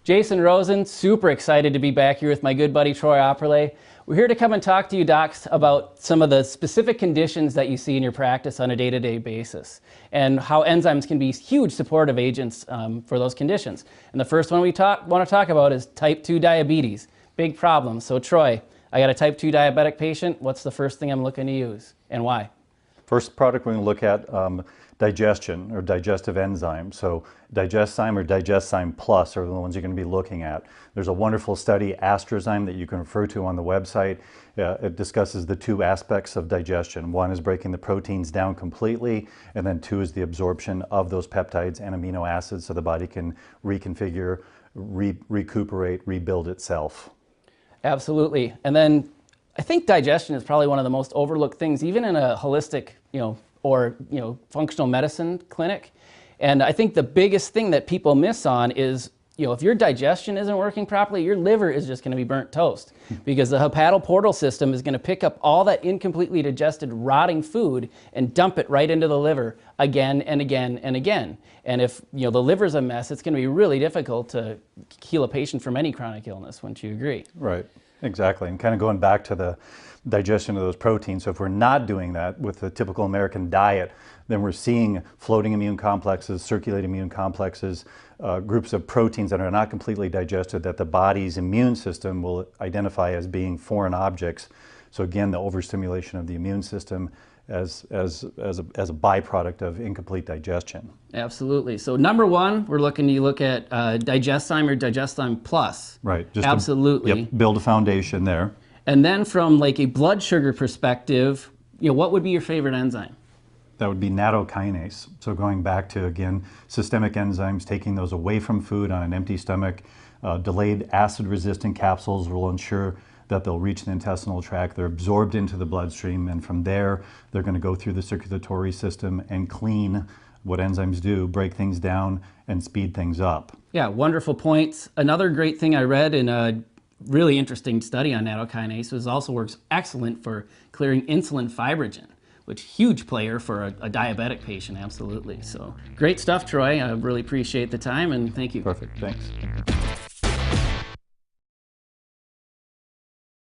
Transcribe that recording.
Jason Rosen, super excited to be back here with my good buddy Troy Opperley. We're here to come and talk to you docs about some of the specific conditions that you see in your practice on a day-to-day basis and how enzymes can be huge supportive agents for those conditions. And the first one we want to talk about is type 2 diabetes. Big problem. So Troy, I got a type 2 diabetic patient. What's the first thing I'm looking to use and why? First product we're going to look at digestion or digestive enzymes. So DIGESTXYM or DIGESTXYM Plus are the ones you're going to be looking at. There's a wonderful study, AstraZyme, that you can refer to on the website. It discusses the two aspects of digestion. One is breaking the proteins down completely, and then two is the absorption of those peptides and amino acids so the body can reconfigure, recuperate, rebuild itself. Absolutely. And then I think digestion is probably one of the most overlooked things, even in a holistic, or functional medicine clinic. And I think the biggest thing that people miss on is, if your digestion isn't working properly, your liver is just going to be burnt toast because the hepatoportal system is going to pick up all that incompletely digested rotting food and dump it right into the liver again and again and again. And if the liver's a mess, it's going to be really difficult to heal a patient from any chronic illness. Wouldn't you agree? Right. Exactly, and kind of going back to the digestion of those proteins. So if we're not doing that with the typical American diet, then we're seeing floating immune complexes, circulating immune complexes, groups of proteins that are not completely digested that the body's immune system will identify as being foreign objects. So again, the overstimulation of the immune system as a byproduct of incomplete digestion. Absolutely. So number one, we're looking to look at DIGESTXYM or DIGESTXYM Plus. Right. Just absolutely. Build a foundation there. And then from like a blood sugar perspective, what would be your favorite enzyme? That would be nattokinase. So going back to, again, systemic enzymes, taking those away from food on an empty stomach, delayed acid-resistant capsules will ensure that they'll reach the intestinal tract, they're absorbed into the bloodstream, and from there, they're going to go through the circulatory system and clean what enzymes do, break things down and speed things up. Yeah, wonderful points. Another great thing I read in a really interesting study on nattokinase is also works excellent for clearing insulin fibrogen, which huge player for a diabetic patient, absolutely. So great stuff, Troy. I really appreciate the time and thank you. Perfect, thanks.